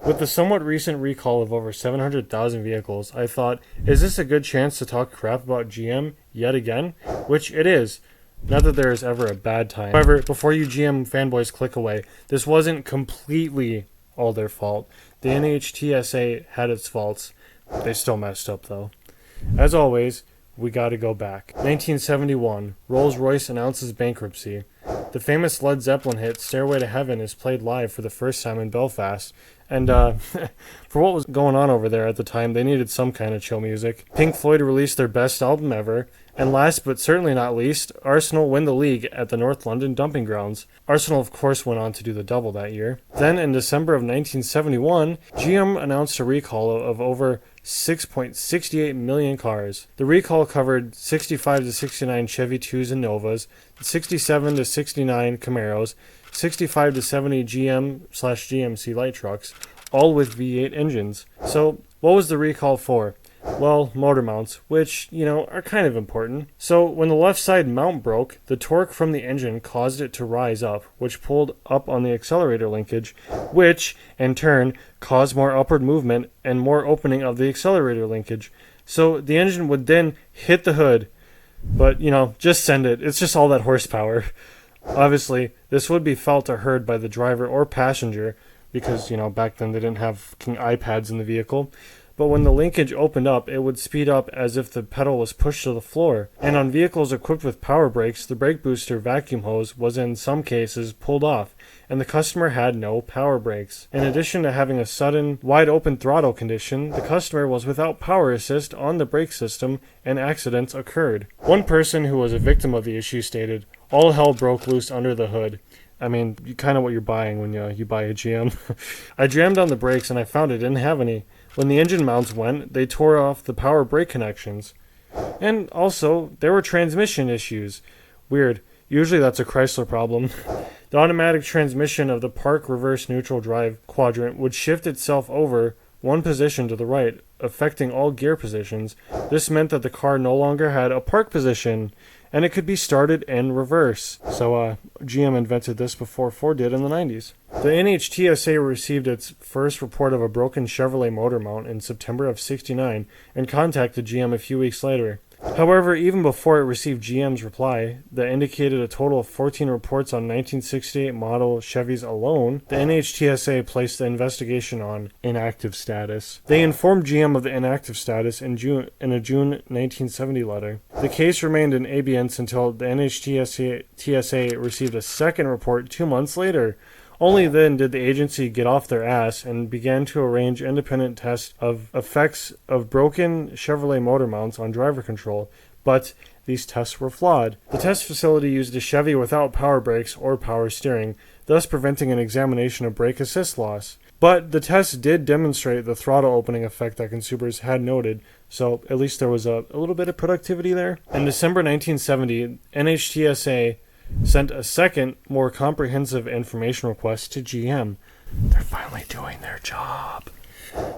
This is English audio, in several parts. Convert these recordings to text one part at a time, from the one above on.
With the somewhat recent recall of over 700,000 vehicles, I thought, is this a good chance to talk crap about GM yet again? Which it is. Not that there is ever a bad time. However, before you GM fanboys click away, this wasn't completely all their fault. The NHTSA had its faults. They still messed up though. As always, we gotta go back. 1971, Rolls-Royce announces bankruptcy. The famous Led Zeppelin hit Stairway to Heaven is played live for the first time in Belfast. And for what was going on over there at the time, they needed some kind of chill music. Pink Floyd released their best album ever. And last but certainly not least, Arsenal win the league at the North London Dumping Grounds. Arsenal, of course, went on to do the double that year. Then, in December of 1971, GM announced a recall of over 6.68 million cars. The recall covered 65 to 69 Chevy 2s and Novas, 67 to 69 Camaros, 65 to 70 GM/GMC light trucks, all with V8 engines. So, what was the recall for? Well, motor mounts, which, are kind of important. So, when the left side mount broke, the torque from the engine caused it to rise up, which pulled up on the accelerator linkage, which, in turn, caused more upward movement and more opening of the accelerator linkage. So, the engine would then hit the hood. But, just send it. It's just all that horsepower. Obviously, this would be felt or heard by the driver or passenger, because, back then they didn't have iPads in the vehicle. But when the linkage opened up, it would speed up as if the pedal was pushed to the floor. And on vehicles equipped with power brakes, the brake booster vacuum hose was in some cases pulled off, and the customer had no power brakes. In addition to having a sudden, wide-open throttle condition, the customer was without power assist on the brake system, and accidents occurred. One person who was a victim of the issue stated, "All hell broke loose under the hood." I mean, kind of what you're buying when you buy a GM. I jammed on the brakes and I found it didn't have any. When the engine mounts went, they tore off the power brake connections. And also, there were transmission issues. Weird. Usually that's a Chrysler problem. The automatic transmission of the park reverse neutral drive quadrant would shift itself over one position to the right, affecting all gear positions. This meant that the car no longer had a park position, and it could be started in reverse. So GM invented this before Ford did in the 90s. The NHTSA received its first report of a broken Chevrolet motor mount in September of '69 and contacted GM a few weeks later. However, even before it received GM's reply, that indicated a total of 14 reports on 1968 model Chevys alone, the NHTSA placed the investigation on inactive status. They informed GM of the inactive status in a June 1970 letter. The case remained in abeyance until the NHTSA received a second report 2 months later. Only then did the agency get off their ass and began to arrange independent tests of effects of broken Chevrolet motor mounts on driver control, but these tests were flawed. The test facility used a Chevy without power brakes or power steering, thus preventing an examination of brake assist loss. But the tests did demonstrate the throttle opening effect that consumers had noted, so at least there was a little bit of productivity there. In December 1970, NHTSA sent a second, more comprehensive information request to GM. They're finally doing their job.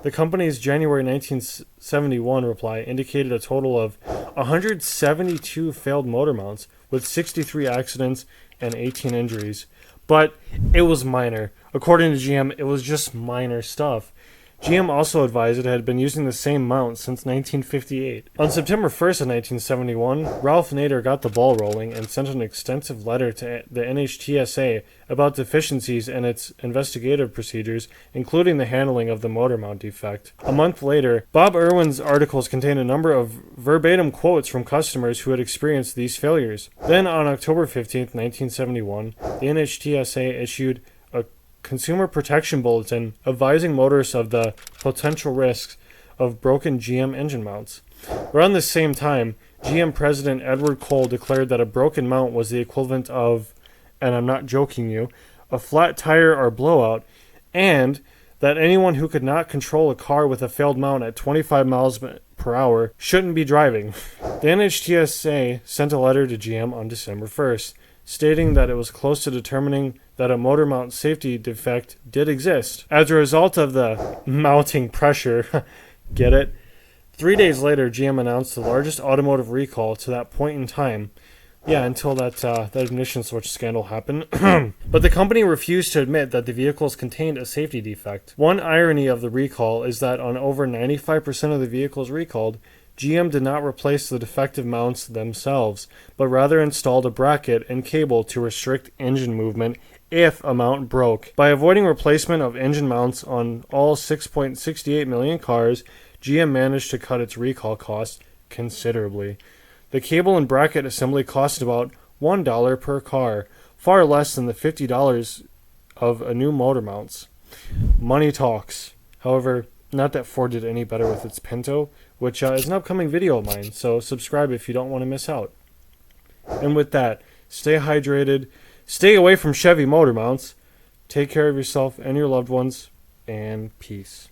The company's January 1971 reply indicated a total of 172 failed motor mounts, with 63 accidents and 18 injuries. But it was minor. According to GM, it was just minor stuff. GM also advised it had been using the same mount since 1958. On September 1st of 1971, Ralph Nader got the ball rolling and sent an extensive letter to the NHTSA about deficiencies in its investigative procedures, including the handling of the motor mount defect. A month later, Bob Irwin's articles contained a number of verbatim quotes from customers who had experienced these failures. Then, on October 15th, 1971, the NHTSA issued a Consumer Protection Bulletin advising motorists of the potential risks of broken GM engine mounts. Around the same time, GM President Edward Cole declared that a broken mount was the equivalent of, and I'm not joking you, a flat tire or blowout, and that anyone who could not control a car with a failed mount at 25 miles per hour shouldn't be driving. The NHTSA sent a letter to GM on December 1st, stating that it was close to determining that a motor mount safety defect did exist. As a result of the mounting pressure, get it? 3 days later, GM announced the largest automotive recall to that point in time. Yeah, until that ignition switch scandal happened. But the company refused to admit that the vehicles contained a safety defect. One irony of the recall is that on over 95% of the vehicles recalled, GM did not replace the defective mounts themselves, but rather installed a bracket and cable to restrict engine movement if a mount broke. By avoiding replacement of engine mounts on all 6.68 million cars, GM managed to cut its recall costs considerably. The cable and bracket assembly cost about $1 per car, far less than the $50 of a new motor mounts. Money talks. However, not that Ford did any better with its Pinto, which is an upcoming video of mine, so subscribe if you don't want to miss out. And with that, stay hydrated, stay away from Chevy motor mounts, take care of yourself and your loved ones, and peace.